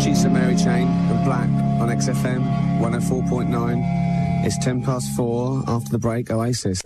She's the Mary Chain and Black on XFM 104.9. It's 4:10 after the break. Oasis.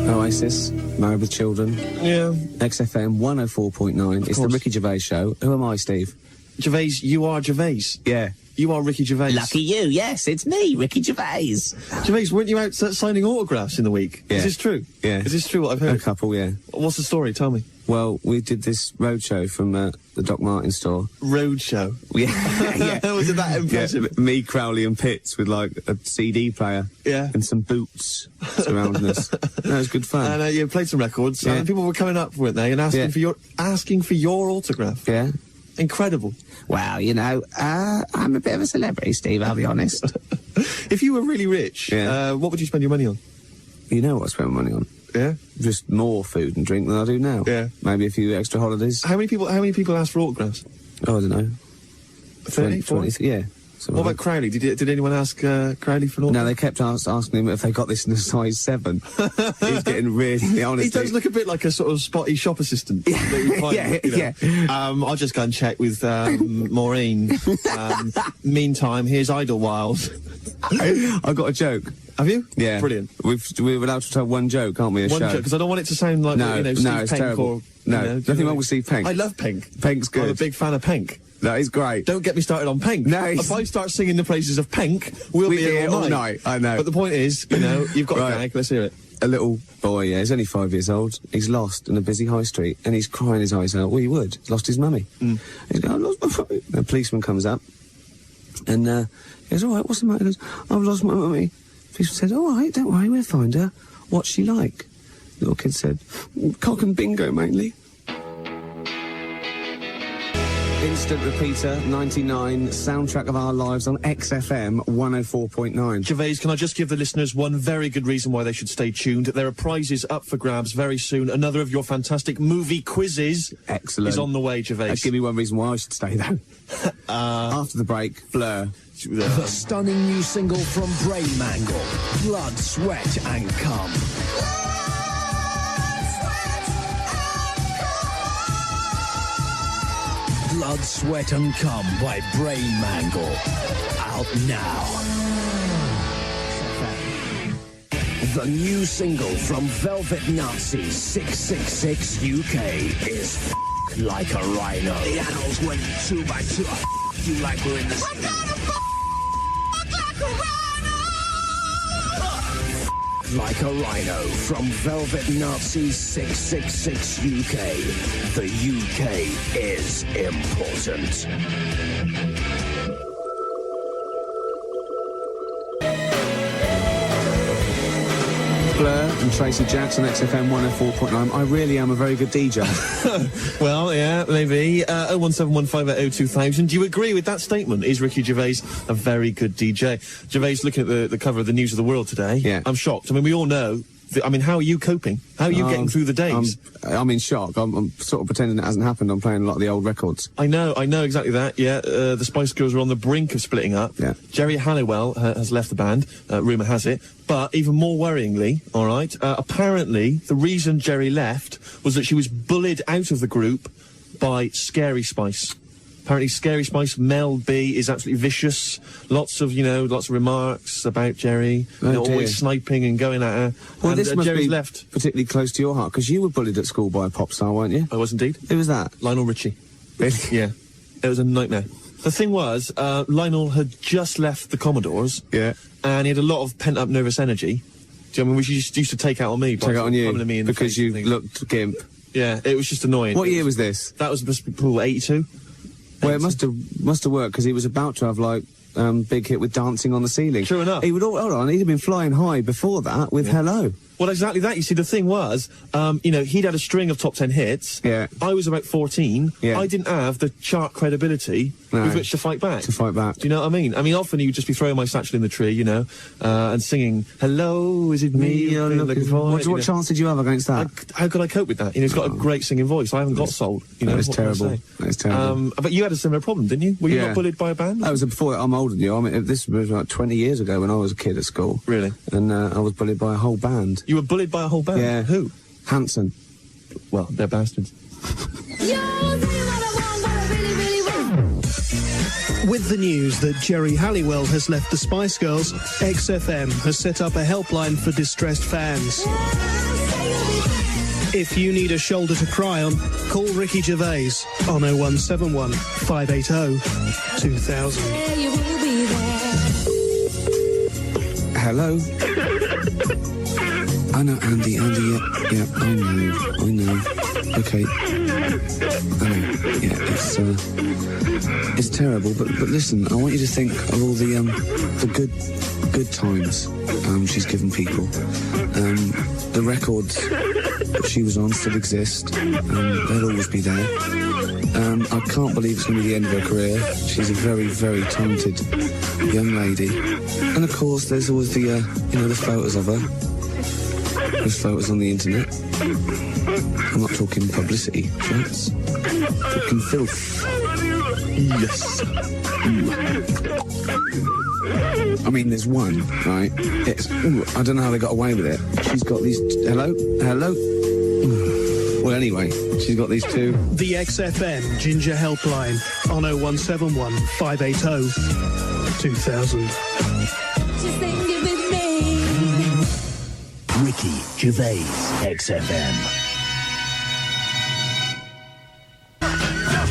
Oasis, Married with Children. Yeah. XFM 104.9. It's the Ricky Gervais show. Who am I, Steve? Gervais, you are Gervais. Yeah. You are Ricky Gervais. Lucky you, yes, it's me, Ricky Gervais. Gervais, weren't you out signing autographs in the week? Yeah. Is this true? Yeah. Is this true what I've heard? A couple, yeah. What's the story? Tell me. Well, we did this roadshow from the Doc Martin store. Roadshow? Yeah. Yeah. Was it that impressive? Yeah, me, Crowley and Pitts with, like, a CD player. Yeah. And some boots surrounding us. That was good fun. And you played some records, Yeah. and people were coming up, weren't they, and asking for your autograph. Yeah. Incredible. Well, you know, I'm a bit of a celebrity, Steve, I'll be honest. If you were really rich, what would you spend your money on? You know what I spend money on? Yeah? Just more food and drink than I do now. Yeah. Maybe a few extra holidays. How many people ask for autographs? Oh, I don't know. 30, 20, yeah. What about Crowley? Did anyone ask Crowley for an autograph? No, they kept asking him if they got this in a size 7. He's getting really honest. He does look a bit like a sort of spotty shop assistant. That you find, Yeah. I'll just go and check with Maureen. Meantime, here's Idlewild. I got a joke. Have you? Yeah. Brilliant. We're allowed to tell one joke, can't we? One joke, because I don't want it to sound like Steve it's Penk terrible. or... Nothing wrong with Steve Penk. I love Penk. Penk's good. I'm a big fan of Penk. That is great. Don't get me started on Penk. No, if I start singing the praises of Penk, we'll be here all night. I know. But the point is, you've got a gag. Let's hear it. A little boy, he's only 5 years old. He's lost in a busy high street, and he's crying his eyes out. Well, he would. He's lost his mummy. He's going, I lost my mummy. And a policeman comes up, and he goes, all right, what's the matter? He goes, I've lost my mummy. The policeman said, all right, don't worry, we'll find her. What's she like? The little kid said, cock and bingo, mainly. Instant repeater, 99, soundtrack of our lives on XFM 104.9. Gervais, can I just give the listeners one very good reason why they should stay tuned? There are prizes up for grabs very soon. Another of your fantastic movie quizzes is on the way, Gervais. Give me one reason why I should stay, though. After the break, Blur. The stunning new single from Brain Mangle, Blood, Sweat and Cum. Blood, Sweat and Cum by Brain Mangle. Out now. The new single from Velvet Nazi 666 UK is Like a Rhino. The animals went 2 by 2. You like we're in the... Like a Rhino from Velvet Nazi 666 UK. The UK is important. Blur and Tracy Jackson, XFM 104.9. I really am a very good DJ. Well, yeah, maybe. 01715802000. Do you agree with that statement? Is Ricky Gervais a very good DJ? Gervais, looking at the cover of the News of the World today, yeah. I'm shocked. I mean, we all know... how are you coping? How are you getting through the days? I'm in shock. I'm sort of pretending it hasn't happened. I'm playing a lot of the old records. I know exactly that, yeah. The Spice Girls are on the brink of splitting up. Yeah. Jerry Halliwell has left the band, rumour has it. But even more worryingly, all right, apparently the reason Jerry left was that she was bullied out of the group by Scary Spice. Apparently Scary Spice, Mel B, is absolutely vicious. Lots of remarks about Jerry. Always sniping and going at her. Well, and this must Jerry's be left. particularly close to your heart, because you were bullied at school by a pop star, weren't you? I was indeed. Who was that? Lionel Richie. Really? Yeah. It was a nightmare. The thing was, Lionel had just left the Commodores. Yeah. And he had a lot of pent-up nervous energy. Do you know what I mean? Which he used to take out on me. Take out on you? Me in because you looked gimp. Yeah, it was just annoying. What year was this? That was probably 82. Well, it must have worked, because he was about to have, like, big hit with Dancing on the Ceiling. True enough. He would hold on, he'd have been flying high before that with Hello. Well, exactly that. You see, the thing was, he'd had a string of top 10 hits. Yeah. I was about 14. Yeah. I didn't have the chart credibility with which to fight back. To fight back. Do you know what I mean? I mean, often he would just be throwing my satchel in the tree, and singing, hello, is it me you're looking for? What chance did you have against that? How could I cope with that? He's got a great singing voice. I haven't got sold. That is terrible. That is terrible. But you had a similar problem, didn't you? Were you not bullied by a band? That was before. I'm older than you. I mean, this was like 20 years ago when I was a kid at school. Really? And I was bullied by a whole band. You were bullied by a whole band? Yeah. Who? Hanson. Well, they're bastards. With the news that Jerry Halliwell has left the Spice Girls, XFM has set up a helpline for distressed fans. If you need a shoulder to cry on, call Ricky Gervais on 0171 580 2000. Hello? I know, Andy, yeah, I know. Okay. I know, yeah, it's terrible, but listen, I want you to think of all the good times she's given people. The records that she was on still exist. They'll always be there. I can't believe it's going to be the end of her career. She's a very, very talented young lady. And of course, there's always the, the photos of her. There's photos on the internet. I'm not talking publicity shots. I'm talking filth. Yes. I mean, there's one, right? I don't know how they got away with it. She's got these... Hello? Well, anyway, she's got these two. The XFM Ginger Helpline on 0171 580 2000. Ricky Gervais XFM.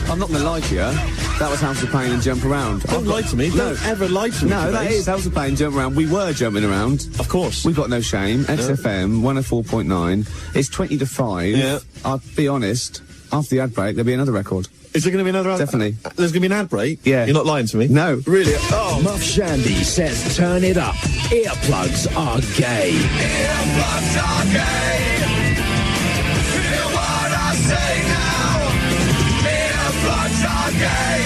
I'm not going to lie to you. That was House of Pain and Jump Around. Don't lie to me. Don't ever lie to me. No, that Gervais. is House of Pain and Jump Around. We were jumping around. Of course. We've got no shame. XFM 104.9. It's 20 to 5. Yeah. I'll be honest. After the ad break, there'll be another record. Is there going to be another ad? Definitely. There's going to be an ad break? Yeah. You're not lying to me? No. Really? Oh. Muff Shandy says turn it up. Earplugs are gay. Earplugs are gay. Hear what I say now. Earplugs are gay.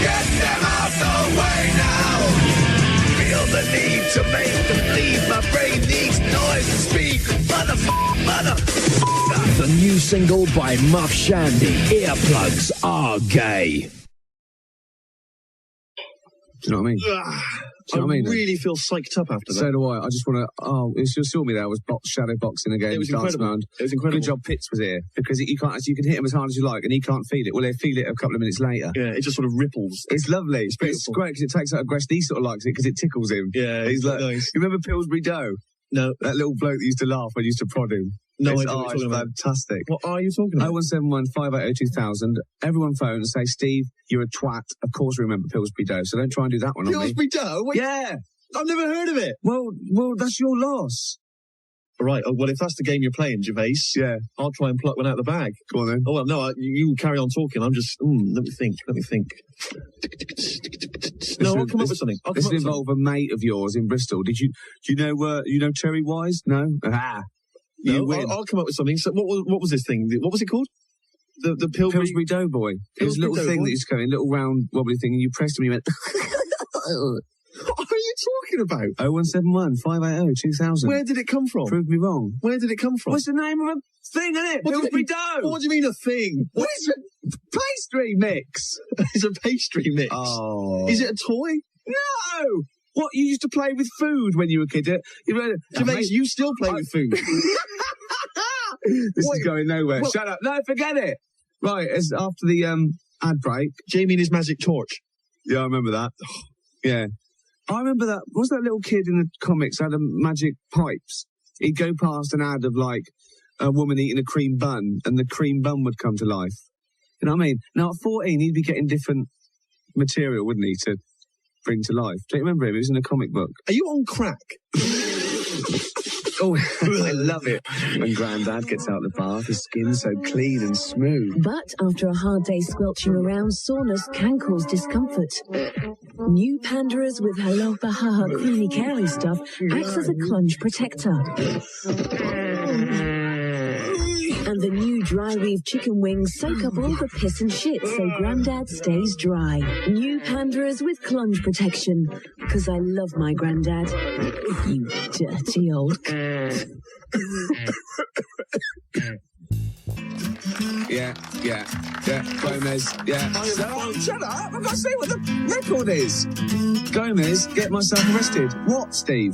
Get them out the way now. Feel the need to make them bleed. My brain needs noise to speak. Mother. The new single by Muff Shandy, Earplugs Are Gay. Do you know what I mean? Do you know what I mean? really feel psyched up after that. So do I. I just want to... Oh, you saw me there. I was shadow boxing again. It was incredible. Around. It was incredible. Good job Pitts was here. Because you can hit him as hard as you like and he can't feel it. Well, he'll feel it a couple of minutes later. Yeah, it just sort of ripples. It's lovely. It's great because it takes out aggression. He sort of likes it because it tickles him. Yeah, He's like... nice. You remember Pillsbury Dough? No. That little bloke that used to laugh when you used to prod him. No, it's, I know what you're talking about. Fantastic. What are you talking about? 0171 580 2000. Everyone phone and say, Steve, you're a twat. Of course we remember Pillsbury Dough, so don't try and do that one on me. Pillsbury Dough? Wait, Yeah. I've never heard of it. Well, that's your loss. Right, well, if that's the game you're playing, Gervais, Yeah. I'll try and pluck one out of the bag. Go on then. Oh, well, no, you carry on talking. I'm just, let me think. No, I'll come up with something. This will involve a mate of yours in Bristol. Do you know Cherry Wise? No? You No, win. I'll come up with something. So what was this thing? What was it called? The Pillsbury Doughboy. It was a little thing that used to come in, little round wobbly thing, and you pressed him and you went... What are you talking about? 0171 580 2000. Where did it come from? Prove me wrong. Where did it come from? What's the name of a thing, isn't it? Pillsbury Dough. What do you mean a thing? What is it? Pastry mix. It's a pastry mix. Oh. Is it a toy? No! What, you used to play with food when you were a kid? Gervais, you still play with food. This is going nowhere. Well, shut up. No, forget it. Right, it's after the ad break. Jamie and his magic torch. Yeah, I remember that. Yeah. I remember that. Was that little kid in the comics had a magic pipes? He'd go past an ad of like a woman eating a cream bun and the cream bun would come to life. You know what I mean? Now at 14 he'd be getting different material, wouldn't he, to bring to life. Do you remember him? He was in a comic book. Are you on crack? Oh, I love it. When Grandad gets out of the bath, his skin's so clean and smooth. But after a hard day squelching around, soreness can cause discomfort. New Pandoras with Halopa Haha creamy caring stuff acts as a clunge protector. And the new dry weave chicken wings soak up all the piss and shit so Grandad stays dry. New Pandoras with clunge protection. Because I love my Grandad. You dirty old... Yeah. Gomez, yeah. Shut up, I've got to say what the record is. Gomez, get myself arrested. What, Steve?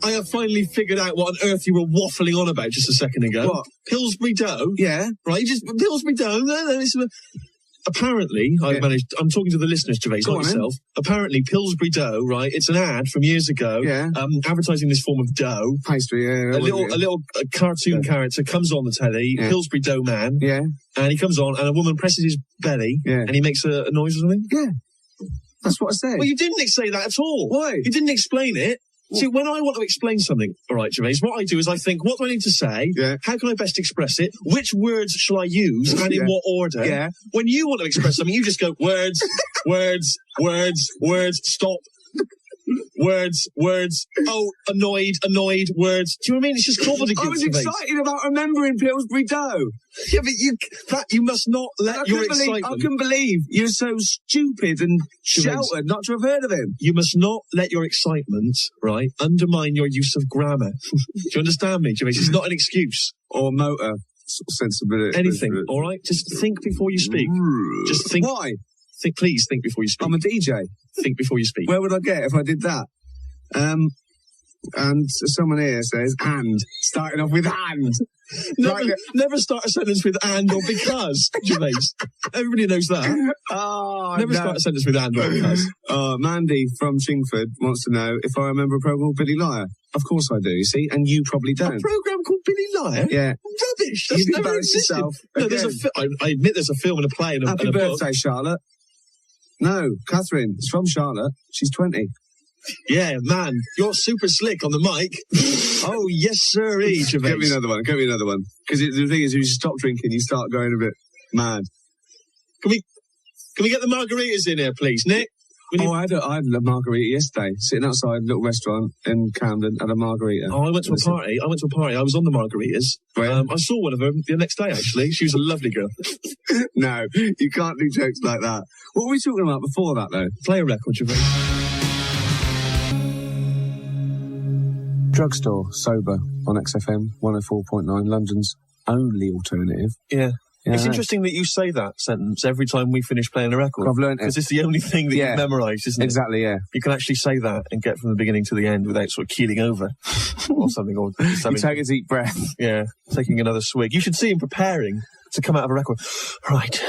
I have finally figured out what on earth you were waffling on about just a second ago. What? Pillsbury Dough? Yeah. Right, just Pillsbury Dough. No, apparently, I'm talking to the listeners, Gervais, not yourself. Apparently, Pillsbury dough, right? It's an ad from years ago, advertising this form of dough. Pastry, A little cartoon character comes on the telly, Pillsbury Dough Man. Yeah. And he comes on, and a woman presses his belly, and he makes a noise or something. Yeah. That's what I said. Well, you didn't say that at all. Why? You didn't explain it. See, when I want to explain something, all right, Gervais, what I do is I think, what do I need to say? Yeah. How can I best express it? Which words shall I use and in what order? Yeah. When you want to express something, you just go, words, words, words, words, stop. Words, oh, annoyed, words. Do you know what I mean? It's just gobbledygook. I was excited about remembering Pillsbury dough. Yeah, but you must not let your excitement... I can believe you're so stupid and sheltered not to have heard of him. You must not let your excitement, right, undermine your use of grammar. Do you understand me, Gervais? It's not an excuse. Or motor sensibility. Anything, all right? Just think before you speak. Just think... Why? Please think before you speak. I'm a DJ. Think before you speak. Where would I get if I did that? And someone here says, and. Starting off with and. Never start a sentence with and or because, Gervais. Everybody knows that. Never start a sentence with and or because. Mandy from Chingford wants to know if I remember a programme called Billy Liar. Of course I do, you see, and you probably don't. A programme called Billy Liar? Yeah. Rubbish. That's never existed. No, I admit there's a film and a play and a Happy birthday, book. Charlotte. No, Catherine. It's from Charlotte. She's 20. Yeah, man, you're super slick on the mic. Oh, yes, sirree, Gervais. Get me another one. Because the thing is, if you stop drinking, you start going a bit mad. Can we get the margaritas in here, please, Nick? I had a margarita yesterday, sitting outside a little restaurant in Camden, had a margarita. Oh, I went to a party. I was on the margaritas. I saw one of them the next day, actually. She was a lovely girl. No, you can't do jokes like that. What were we talking about before that, though? Play a record, Gervais. Drugstore, sober, on XFM, 104.9, London's only alternative. Yeah. It's interesting that you say that sentence every time we finish playing a record. I've learned it. Because it's the only thing that you've memorised, isn't it? Exactly, yeah. You can actually say that and get from the beginning to the end without sort of keeling over or something. You take a deep breath. Yeah, taking another swig. You should see him preparing to come out of a record. Right,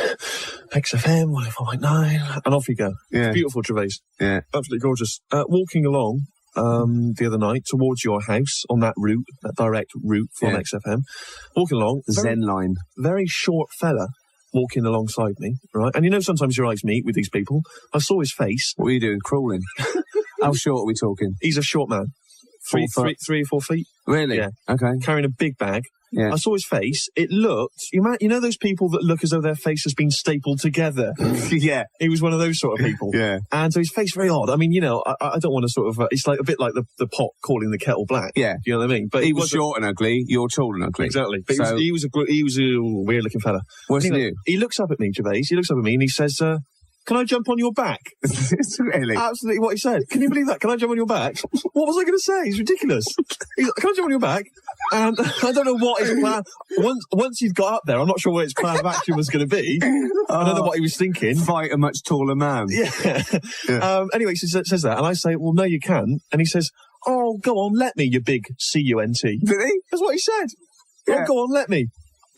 XFM, 104.9, and off you go. Yeah. It's beautiful, Gervais. Yeah. Absolutely gorgeous. Walking along the other night towards your house on that route, that direct route from XFM. Walking along. Zen line. Very short fella walking alongside me, right? And you know sometimes your eyes meet with these people. I saw his face. What were you doing? Crawling? How short are we talking? He's a short man. 3 or 4 feet. Really? Yeah. Okay. Carrying a big bag. Yeah. I saw his face. It looked, you know those people that look as though their face has been stapled together? Yeah. He was one of those sort of people. Yeah. And so his face very odd. I mean, I don't want to sort of, it's like a bit like the pot calling the kettle black. Yeah. You know what I mean? But he was short and ugly, you're tall and ugly. Exactly. But he was a weird looking fella. What's anyway, new? He looks up at me, Gervais. He looks up at me and he says, can I jump on your back? Really? Absolutely what he said. Can you believe that? Can I jump on your back? What was I going to say? It's ridiculous. He's like, can I jump on your back? And I don't know what his plan... Once he'd got up there, I'm not sure what his plan of action was going to be. I don't know what he was thinking. Fight a much taller man. Yeah. Anyway, he says that, and I say, well, no, you can. And he says, oh, go on, let me, you big C-U-N-T. Did he? That's what he said. Yeah. Oh, go on, let me.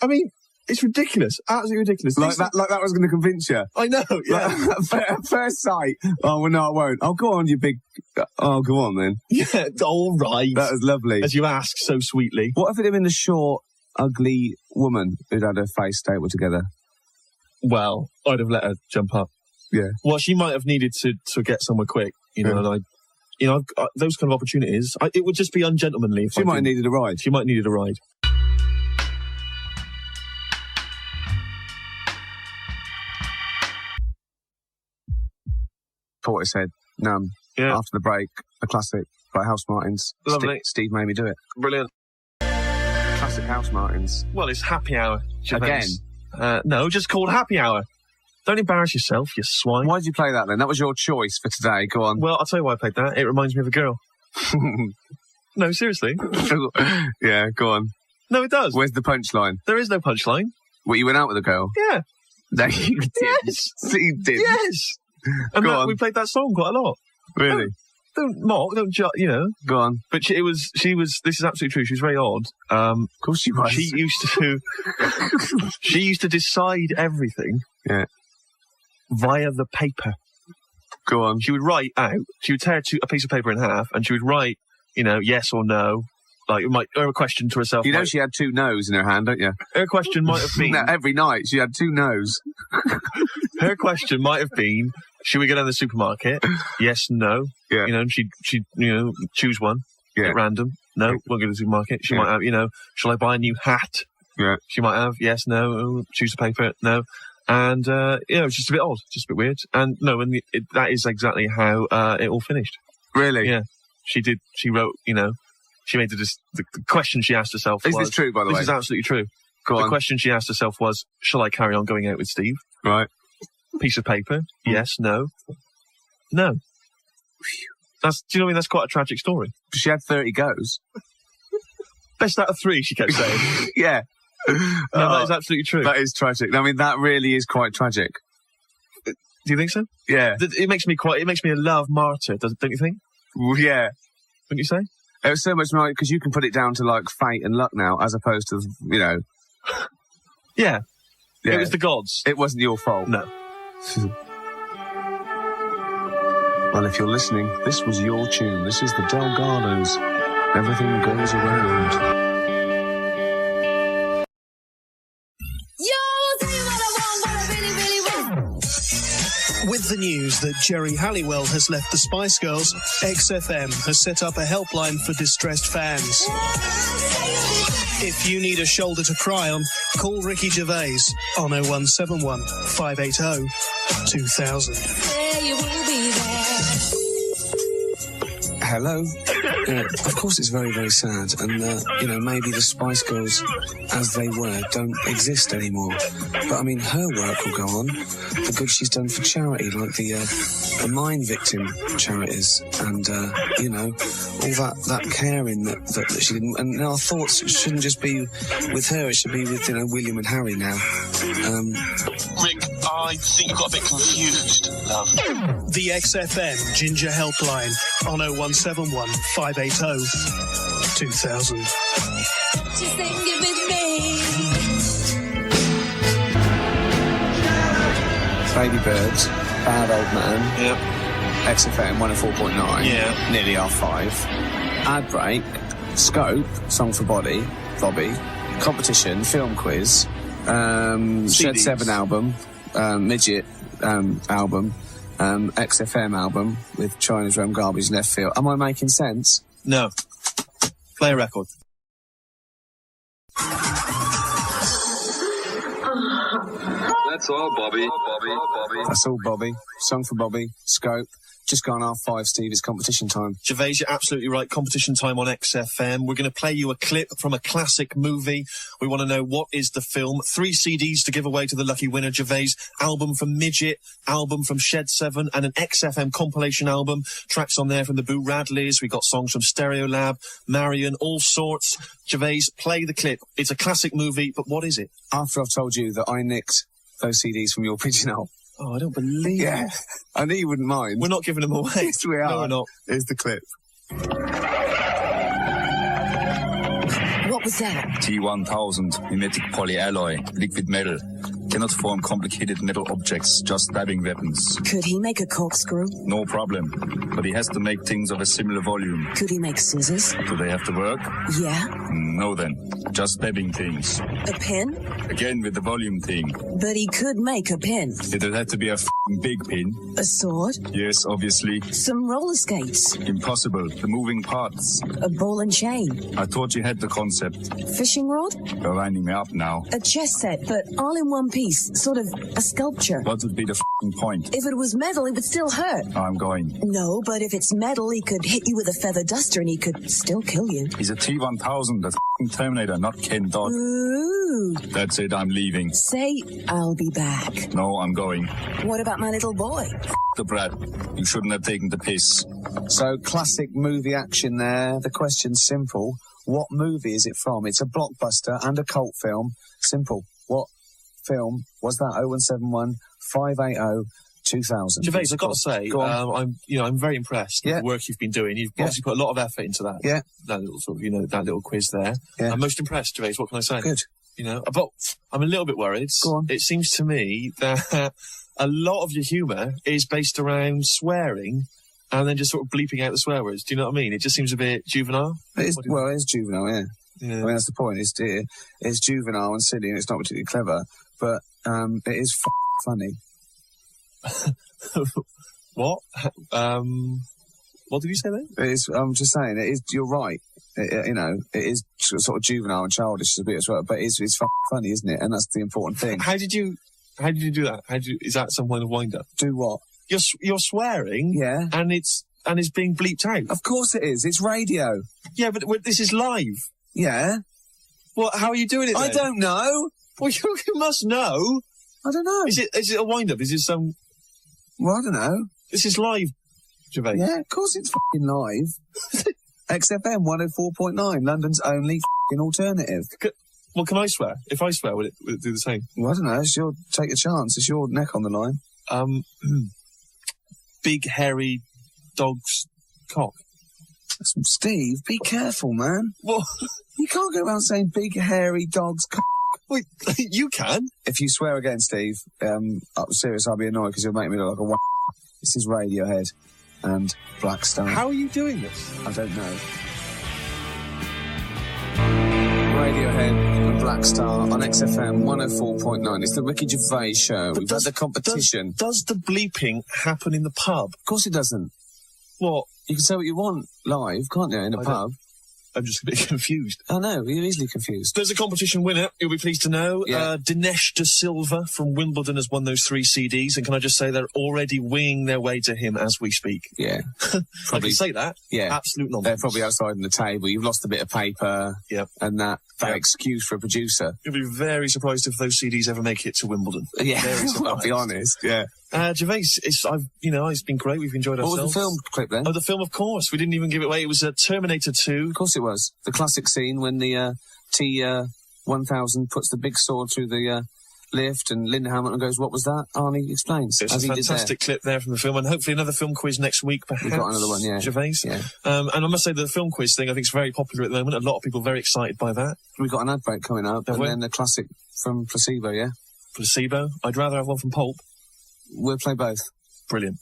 I mean... It's ridiculous. Absolutely ridiculous. Like that was going to convince you. I know, yeah. At first sight. Oh, well, no, I won't. Oh, go on, you big... Oh, go on, then. Yeah, all right. That was lovely. As you ask so sweetly. What if it had been a short, ugly woman who'd had her face stapled together? Well, I'd have let her jump up. Yeah. Well, she might have needed to get somewhere quick, and those kind of opportunities, it would just be ungentlemanly if she might have needed a ride. She might have needed a ride. What I said. After the break, a classic by House Martins. Lovely. Steve made me do it. Brilliant. Classic House Martins. Well, it's happy hour. Again? No, just called happy hour. Don't embarrass yourself, you swine. Why did you play that then? That was your choice for today. Go on. Well, I'll tell you why I played that. It reminds me of a girl. No, seriously. Yeah, go on. No, it does. Where's the punchline? There is no punchline. What, you went out with a girl? Yeah. No, you did. Yes. You did. Yes. And we played that song quite a lot. Really? Don't mock, Go on. But she was, this is absolutely true, she was very odd. Of course she was. She used to decide everything. Yeah. via the paper. Go on. She would write out, she would tear a piece of paper in half, and she would write, yes or no. Like, her question to herself. You know she had 2 no's in her hand, don't you? Her question might have been... No, every night she had 2 no's. Her question might have been, should we go down to the supermarket? Yes, no. Yeah. And she'd choose one Yeah. at random. No, won't go to the supermarket. She might have, shall I buy a new hat? Yeah. She might have, yes, no, choose the paper, no. And, it's just a bit odd, just a bit weird. And no, that is exactly how it all finished. Really? Yeah. She wrote, she made the question she asked herself was... Is this true, by the way? This is absolutely true. Go on. The question she asked herself was, shall I carry on going out with Steve? Right. Piece of paper. Yes, no. No. Do you know what I mean? That's quite a tragic story. She had 30 goes. Best out of 3, she kept saying. Yeah. No, that is absolutely true. That is tragic. I mean, that really is quite tragic. Do you think so? Yeah. It makes me a love martyr, don't you think? Yeah. Wouldn't you say? It was so much more, because you can put it down to, like, fate and luck now, as opposed to, Yeah. Yeah. It was the gods. It wasn't your fault. No. Well, if you're listening, this was your tune. This is the Delgados. Everything goes around. With the news that Jerry Halliwell has left the Spice Girls, XFM has set up a helpline for distressed fans. If you need a shoulder to cry on, call Ricky Gervais on 0171 580 2000. Hello. Of course it's very, very sad, and, maybe the Spice Girls, as they were, don't exist anymore. But, I mean, her work will go on. The good she's done for charity, like the mine victim charities, and, all that caring that she didn't... And our thoughts shouldn't just be with her, it should be with, William and Harry now. Rick, I think you got a bit confused, love. The XFM Ginger Helpline on 0171 580 2000. Baby Birds, Bad Old Man. Yep. XFM 104.9. Yeah. Nearly R5. Ad Break. Scope, Song for Bobby. Competition, Film Quiz. Shed 7 album. Midget album. XFM album with China's Rome Garbage Left Field. Am I making sense? No. Play a record. That's all, Bobby. That's all, Bobby. Song for Bobby. Scope. Just gone R5, Steve. It's competition time. Gervais, you're absolutely right. Competition time on XFM. We're going to play you a clip from a classic movie. We want to know what is the film. 3 CDs to give away to the lucky winner. Gervais, album from Midget, album from Shed 7, and an XFM compilation album. Tracks on there from the Boo Radleys. We got songs from Stereolab, Marion, all sorts. Gervais, play the clip. It's a classic movie, but what is it? After I've told you that I nicked those CDs from your pigeonhole. Oh, I don't believe it. I knew you wouldn't mind. We're not giving them away. Yes, we are. No, we're not. Here's the clip. What was that? T1000 mimetic polyalloy, liquid metal. Cannot form complicated metal objects, just stabbing weapons. Could he make a corkscrew? No problem. But he has to make things of a similar volume. Could he make scissors? Do they have to work? Yeah. No then. Just stabbing things. A pin? Again with the volume thing. But he could make a pin. It'll have to be a f***ing big pin. A sword? Yes, obviously. Some roller skates? Impossible. The moving parts. A ball and chain? I thought you had the concept. Fishing rod? You're winding me up now. A chess set, but all in one piece. Sort of a sculpture. What would be the f***ing point? If it was metal, it would still hurt. I'm going. No, but if it's metal, he could hit you with a feather duster and he could still kill you. He's a T1000, the f***ing Terminator, not Ken Dodd. Ooh. That's it, I'm leaving. Say, I'll be back. No, I'm going. What about my little boy? The brat. You shouldn't have taken the piss. So, classic movie action there. The question's simple. What movie is it from? It's a blockbuster and a cult film. Simple. What film was that? 0171 580 2000. Gervais, I've got to say, I'm very impressed with Yeah. the work you've been doing. You've obviously put a lot of effort into that. Yeah. That little sort of, that little quiz there. Yeah. I'm most impressed, Gervais. What can I say? Good. But I'm a little bit worried. Go on. It seems to me that a lot of your humour is based around swearing and then just sort of bleeping out the swear words. Do you know what I mean? It just seems a bit juvenile. It is juvenile, yeah. I mean, that's the point. It's juvenile and silly, and it's not particularly clever, but it is funny. What? What did you say then? It is. I'm just saying. It is. You're right. It is sort of juvenile and childish a bit as well, but it's funny, isn't it? And that's the important thing. How did you do that? Is that some kind of wind up? Do what? You're swearing. Yeah. And it's being bleeped out. Of course it is. It's radio. Yeah, but this is live. Yeah. Well, how are you doing it then? I don't know. Well, you must know. I don't know. Is it a wind up? Is it some? Well, I don't know. This is live, Gervais. Yeah, of course it's fucking live. XFM 104.9, London's only fucking alternative. Well, can I swear? If I swear, would it do the same? Well, I don't know. Take a chance. It's your neck on the line. Big hairy dog's cock. Steve, be careful, man. What? You can't go around saying big hairy dog's cock. Wait, you can. If you swear again, Steve, I'm serious, I'll be annoyed because you'll make me look like a This is Radiohead and Black Star. How are you doing this? I don't know. Radiohead and Black Star on XFM 104.9. It's the Ricky Gervais show. We've had the competition. Does the bleeping happen in the pub? Of course it doesn't. What? You can say what you want live, can't you, in a pub? I'm just a bit confused. I know, you're easily confused. There's a competition winner, you'll be pleased to know. Yeah. Dinesh De Silva from Wimbledon has won those 3 CDs, and can I just say they're already winging their way to him as we speak. Yeah. I can say that. Yeah. Absolute nonsense. They're probably outside on the table. You've lost a bit of paper. Yep. And that excuse for a producer. You'll be very surprised if those CDs ever make it to Wimbledon. Yeah, Very surprised. I'll be honest, yeah. Gervais, it's been great. We've enjoyed ourselves. What was the film clip then? Oh, the film, of course. We didn't even give it away. It was Terminator 2. Of course it was. The classic scene when the T-1000 puts the big sword through the lift and Linda Hamilton goes, what was that? Arnie explains. It's a fantastic clip there from the film, and hopefully another film quiz next week, perhaps. We've got another one, yeah. Gervais. Yeah. And I must say the film quiz thing, I think, is very popular at the moment. A lot of people very excited by that. We've got an ad break coming up, and then the classic from Placebo, yeah? Placebo? I'd rather have one from Pulp. We'll play both. Brilliant.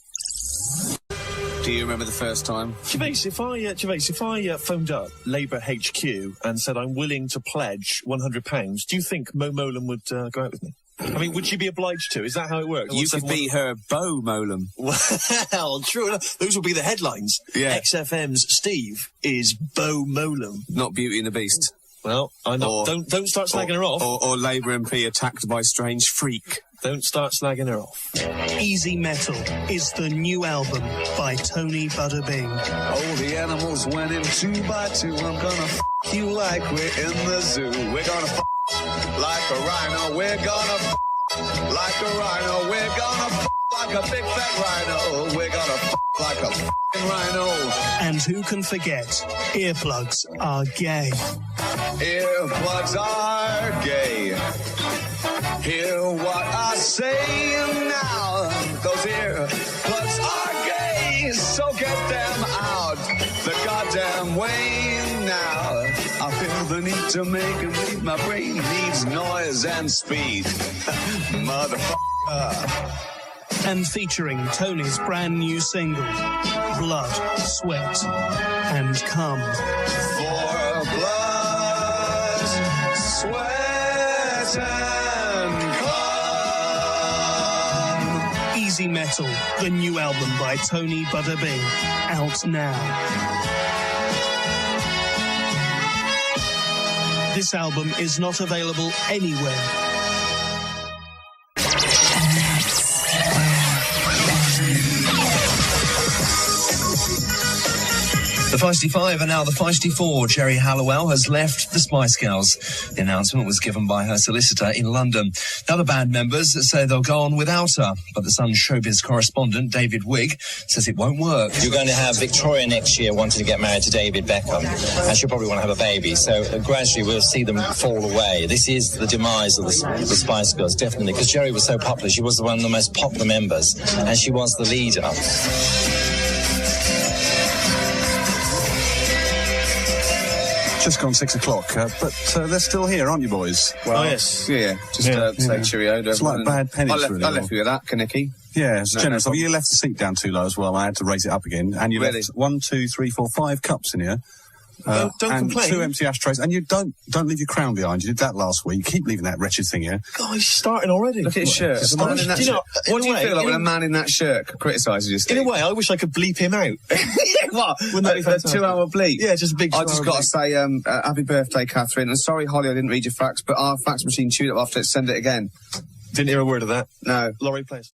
Do you remember the first time? Gervais, if I phoned up Labour HQ and said I'm willing to pledge £100, do you think Mo Molam would go out with me? I mean, would she be obliged to? Is that how it works? You could be her Bo Molam. Well, true enough. Those will be the headlines. Yeah. XFM's Steve is Bo Molam. Not Beauty and the Beast. Well, I know. Don't start slagging her off. Or Labour MP attacked by strange freak. Don't start slagging her off. Easy Metal is the new album by Tony Butterbing. Oh, the animals went in 2 by 2. I'm gonna you like we're in the zoo. We're gonna like a rhino. We're gonna like a rhino. We're gonna like a big fat rhino. We're gonna like a rhino. And who can forget, earplugs are gay. Earplugs are gay. Hear what I say now. Those earplugs are gay, so get them out the goddamn way now. I feel the need to make them leave. My brain needs noise and speed. Motherfucker. And featuring Tony's brand new single, Blood, Sweat and Cum. For blood, sweat and cum. Easy Metal, the new album by Tony Butterbing, out now. This album is not available anywhere. The Feisty Five and now the Feisty Four. Geri Halliwell has left the Spice Girls. The announcement was given by her solicitor in London. The other band members say they'll go on without her, but the Sun's showbiz correspondent, David Wigg, says it won't work. You're going to have Victoria next year wanting to get married to David Beckham, and she'll probably want to have a baby, so gradually we'll see them fall away. This is the demise of the Spice Girls, definitely, because Geri was so popular. She was one of the most popular members, and she was the leader. Just gone 6 o'clock, but they're still here, aren't you, boys? Well, yes. Yeah, just say cheerio to It's like everyone. bad pennies, I really. left you with that, Kaneki. Yeah, it's generous. You left the seat down too low as well. I had to raise it up again. And you left 1, 2, 3, 4, 5 cups in here. Don't and complain. 2 empty ashtrays. And you don't leave your crown behind. You did that last week. Keep leaving that wretched thing here. God, he's starting already. Look at his shirt. What do you feel like when a man in that shirt criticises you, Steve? In a way, I wish I could bleep him out. What? Wouldn't that be fantastic? A 2-hour bleep? Yeah, just a big 2-hour I just got to say, happy birthday, Catherine. And sorry, Holly, I didn't read your fax, but our fax machine chewed up after it. Send it again. Didn't hear a word of that. No. Laurie, please.